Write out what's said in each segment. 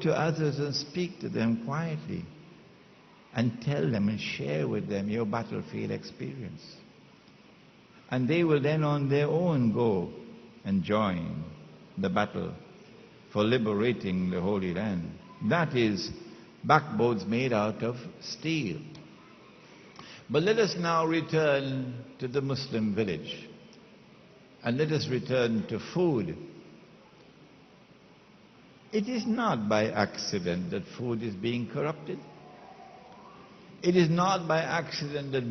to others and speak to them quietly and tell them and share with them your battlefield experience. And they will then on their own go and join the battle for liberating the Holy Land. That is backbones made out of steel. But let us now return to the Muslim village. And let us return to food. It is not by accident that food is being corrupted. It is not by accident that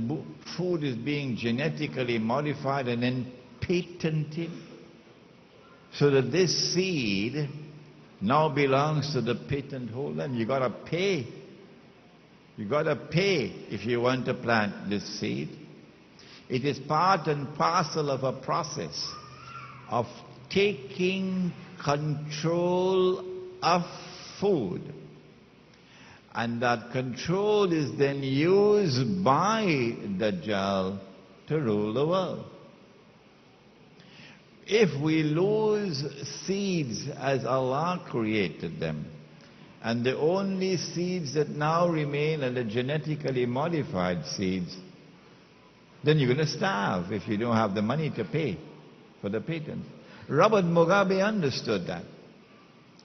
food is being genetically modified and then patented, so that this seed now belongs to the patent holder. And you got to pay. You got to pay if you want to plant this seed. It is part and parcel of a process of taking control of food. And that control is then used by Dajjal to rule the world. If we lose seeds as Allah created them, and the only seeds that now remain are the genetically modified seeds, then you're going to starve if you don't have the money to pay for the patent. Robert Mugabe understood that.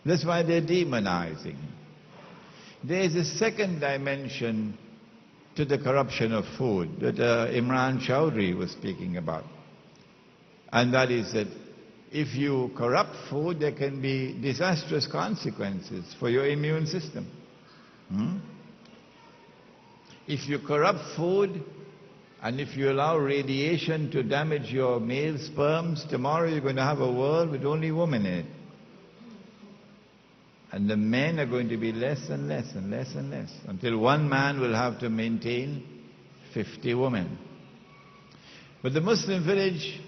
That's why they're demonizing him. There is a second dimension to the corruption of food that Imran Chowdhury was speaking about. And that is that if you corrupt food, there can be disastrous consequences for your immune system. If you corrupt food, and if you allow radiation to damage your male sperms, tomorrow you're going to have a world with only women in it. And the men are going to be less and less and less and less, until one man will have to maintain 50 women. But the Muslim village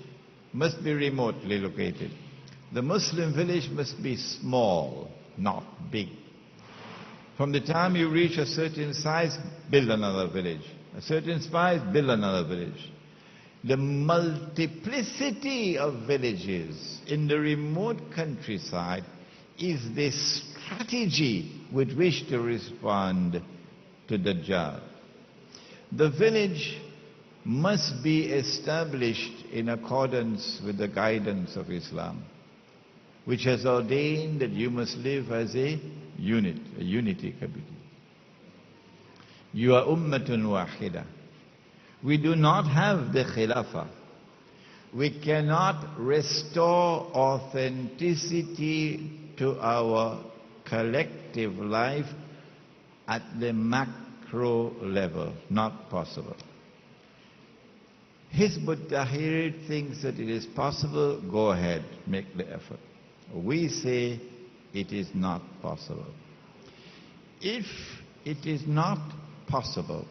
must be remotely located. The Muslim village must be small, not big. From the time you reach a certain size, build another village. A certain size, build another village. The multiplicity of villages in the remote countryside is the strategy with which to respond to Dajjal. The village must be established in accordance with the guidance of Islam, which has ordained that you must live as a unity community. You are ummatun wahida. We do not have the khilafah. We cannot restore authenticity to our collective life at the macro level. Not possible. Hizb ut-Tahrir thinks that it is possible. Go ahead, make the effort. We say it is not possible. If it is not possible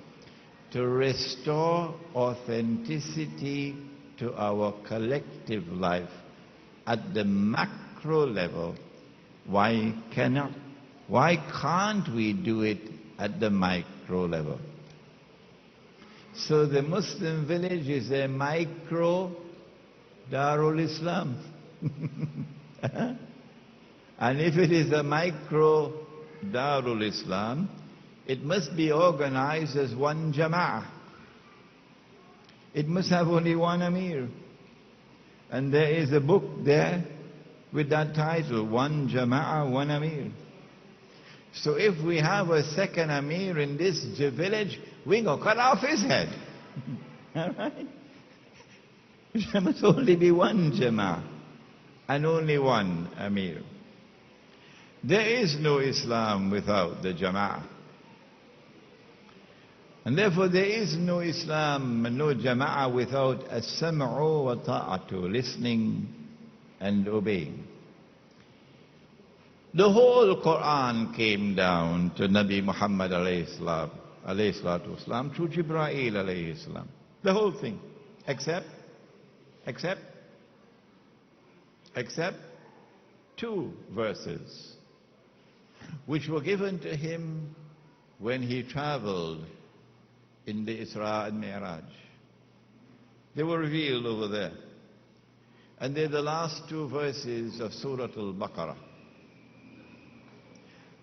to restore authenticity to our collective life at the macro level, why can't we do it at the micro level? So the Muslim village is a micro Darul Islam. And if it is a micro Darul Islam, it must be organized as one Jama'ah. It must have only one Amir. And there is a book there with that title, One Jama'ah, One Amir. So if we have a second Amir in this village, we're going to cut off his head. All right? There must only be one Jama'ah and only one Amir. There is no Islam without the Jama'ah. And therefore there is no Islam, no Jama'ah without as-sam'u wa ta'atu, listening and obeying. The whole Quran came down to Nabi Muhammad alayhi salatu wasalam through Jibreel alayhi salam. The whole thing. Except 2 verses, which were given to him when he traveled in the Isra and Mi'raj. They were revealed over there. And they're the last 2 verses of Surah Al-Baqarah.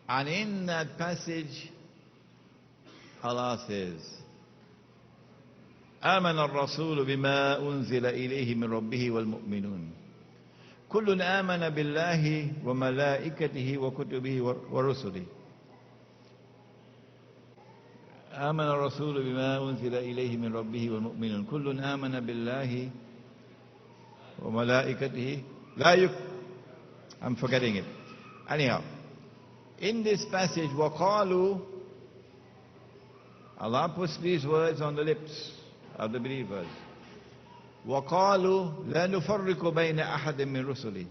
And in that passage, Allah says, آمن الرسول بما أنزل إليه من ربه والمؤمنون كل آمن بالله وملائكته وكتبه ورسله آمن الرسول بما أنزل إليه من ربه والمؤمنون كل آمن بالله وملائكته I'm forgetting it. Anyhow, in this passage, وَقَالُوا, Allah puts these words on the lips of the believers. وَقَالُوا لَا نُفَرِّقُ بَيْنَ أَحَدٍ مِّن رُسُلِهِ.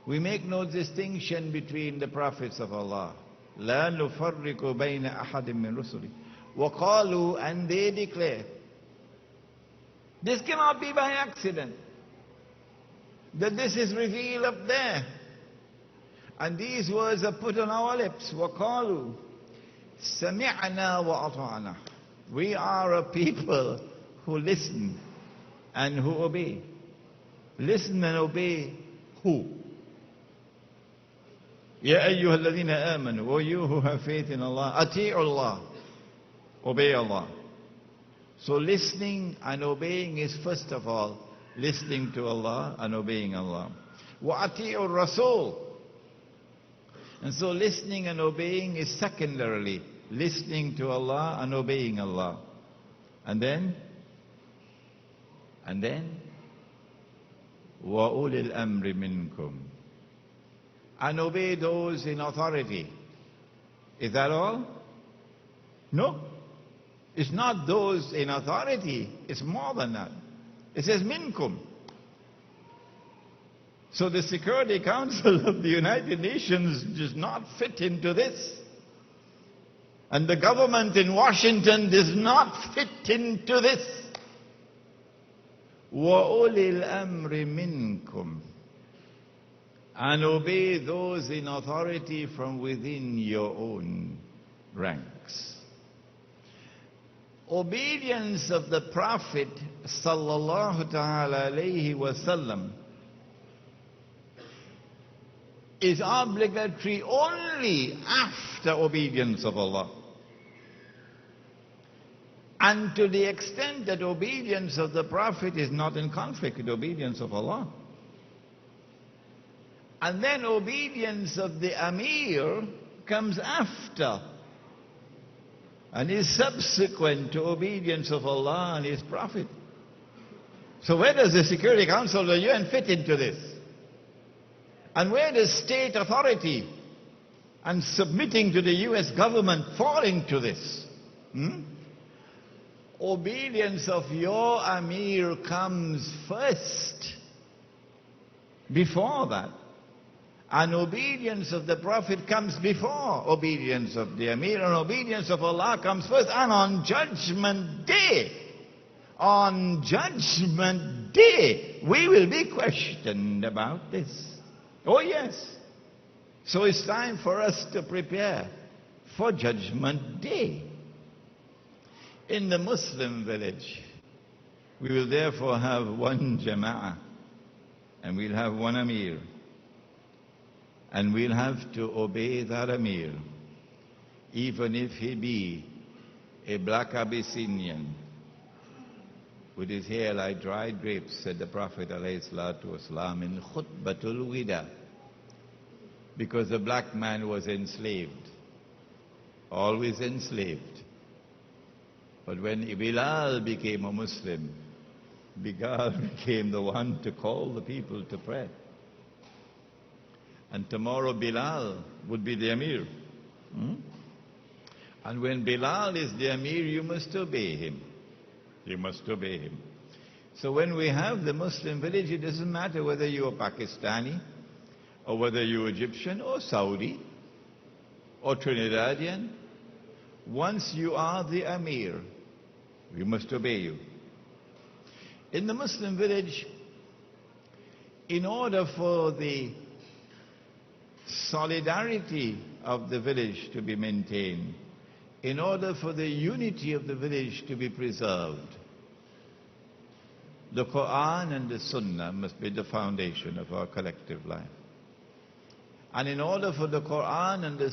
We make no distinction between the prophets of Allah. لَا نُفَرِّقُ بَيْنَ أَحَدٍ مِّن رُسُلِهِ. وَقَالُوا, and they declare, this cannot be by accident, that this is revealed up there. And these words are put on our lips. وَقَالُوا سَمِعْنَا وَأَطَعْنَا. We are a people who listen and who obey. Listen and obey who? يَا أَيُّهَا الَّذِينَ آمَنُوا, O you who have faith in Allah, أَطِيعُوا اللَّهِ, obey Allah. So listening and obeying is first of all listening to Allah and obeying Allah. وَأَطِيعُوا الرَّسُولِ. And so listening and obeying is secondarily listening to Allah and obeying Allah. And then وَأُولِي الْأَمْرِ مِنْكُمْ. And obey those in authority. Is that all? No. It's not those in authority. It's more than that. It says minkum. So the Security Council of the United Nations does not fit into this. And the government in Washington does not fit into this. وَأُولِي الْأَمْرِ مِنْكُمْ. And obey those in authority from within your own ranks. Obedience of the Prophet sallallahu ta'ala alayhi wasallam is obligatory only after obedience of Allah. And to the extent that obedience of the Prophet is not in conflict with obedience of Allah. And then obedience of the Amir comes after and is subsequent to obedience of Allah and His Prophet. So where does the Security Council of the UN fit into this? And where does state authority and submitting to the US government fall into this? Obedience of your Amir comes first, before that. And obedience of the Prophet comes before obedience of the Amir, and obedience of Allah comes first. And on Judgment Day, we will be questioned about this. Oh yes. So it's time for us to prepare for Judgment Day. In the Muslim village, we will therefore have one Jama'ah, and we'll have one Amir. And we'll have to obey that Amir, even if he be a black Abyssinian with his hair like dried grapes, said the Prophet ﷺ in Khutbatul Wida, because the black man was enslaved, always enslaved. But when Bilal became a Muslim, Bilal became the one to call the people to prayer. And tomorrow Bilal would be the Amir. And when Bilal is the Amir, you must obey him. You must obey him. So when we have the Muslim village, it doesn't matter whether you are Pakistani, or whether you're Egyptian, or Saudi, or Trinidadian. Once you are the Amir, we must obey you. In the Muslim village, in order for the solidarity of the village to be maintained, in order for the unity of the village to be preserved, the Quran and the Sunnah must be the foundation of our collective life. And in order for the Quran and the